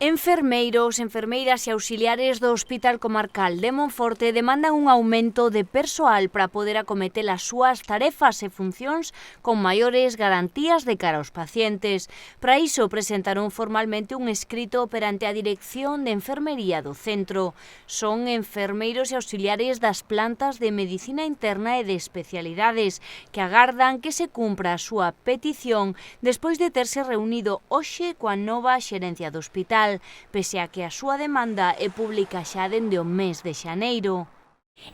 Enfermeiros, enfermeiras e auxiliares do Hospital Comarcal de Monforte demandan un aumento de persoal para poder acometer as súas tarefas e funcións con maiores garantías de cara aos pacientes. Para iso presentaron formalmente un escrito perante a Dirección de Enfermería do centro. Son enfermeiros e auxiliares das plantas de Medicina Interna e de Especialidades que agardan que se cumpra a súa petición despois de terse reunido hoxe coa nova xerencia do hospital, pese a que a súa demanda é pública xa dende o mes de xaneiro.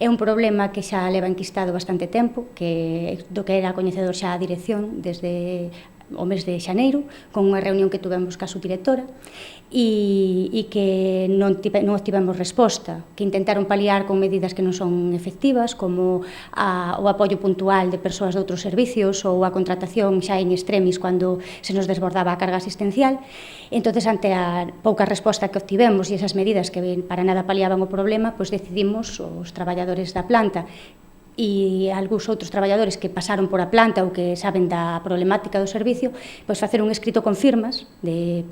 É un problema que xa leva enquistado bastante tempo, do que era coñecedor xa a dirección desde o mes de xaneiro, con unha reunión que tuvemos ca subdirectora, e que non obtivemos resposta, que intentaron paliar con medidas que non son efectivas, como o apoio puntual de persoas de outros servicios ou a contratación xa en extremis cando se nos desbordaba a carga asistencial. Entonces, ante a pouca resposta que obtivemos e esas medidas que para nada paliaban o problema, pois decidimos, os traballadores da planta e algúns outros traballadores que pasaron por a planta ou que saben da problemática do servicio, pois facer un escrito con firmas de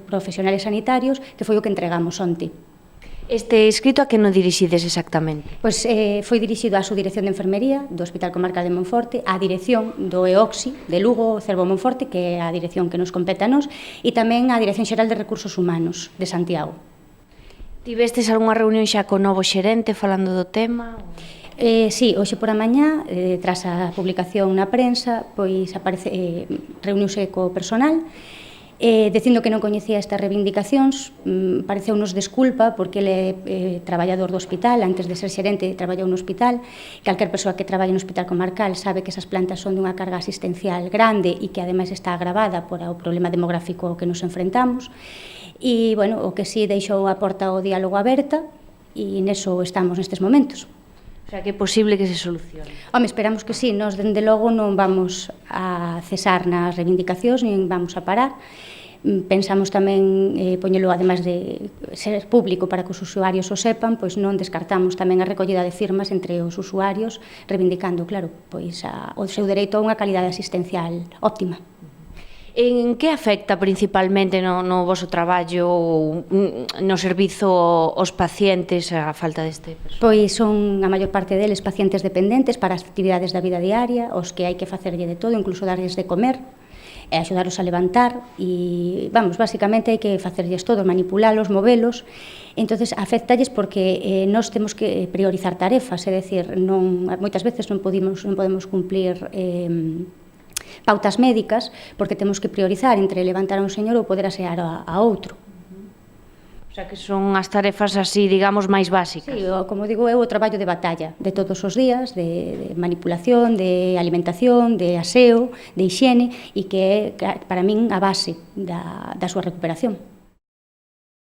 profesionales sanitarios, que foi o que entregamos onte. Este escrito a que non dirixides exactamente? Pois foi dirixido á Subdirección de Enfermería do Hospital Comarcal de Monforte, á dirección do EOXI de Lugo, Cervo Monforte, que é a dirección que nos compete a nós, e tamén á Dirección Xeral de Recursos Humanos de Santiago. Tivestes algunha reunión xa co novo xerente falando do tema? Sí, hoxe por a mañá, tras a publicación na prensa, pois reuniuse co personal, dicindo que non coñecía estas reivindicacións. Pareceunos desculpa porque ele é traballador do hospital, antes de ser xerente traballou no hospital. Calquer persoa que traballa no hospital comarcal sabe que esas plantas son dunha carga asistencial grande e que ademais está agravada por o problema demográfico ao que nos enfrentamos. E, bueno, o que sí deixou a porta ao diálogo aberta e neso estamos nestes momentos. O sea, que é posible que se solucione. Home, esperamos que sí. Nós, dende logo, non vamos a cesar nas reivindicacións, nin vamos a parar. Pensamos tamén poñelo, ademais de ser público para que os usuarios o sepan, pois non descartamos tamén a recollida de firmas entre os usuarios, reivindicando, claro, pois o seu dereito a unha calidade asistencial óptima. En que afecta principalmente no voso traballo ou no servizo aos pacientes a falta deste persoal? Pois son a maior parte deles pacientes dependentes para as actividades da vida diaria, os que hai que facerlle de todo, incluso darlles de comer, e axudarlos a levantar, e, vamos, basicamente hai que facerlles todo, manipulalos, movelos. Entonces, afectalles porque nós temos que priorizar tarefas, é dicir, moitas veces non podemos cumplir pautas médicas, porque temos que priorizar entre levantar a un señor ou poder asear a outro. O sea, que son as tarefas así, digamos, máis básicas. Sí, como digo, é o traballo de batalla de todos os días, de manipulación, de alimentación, de aseo, de hixiene, e que é, para min, a base da súa recuperación.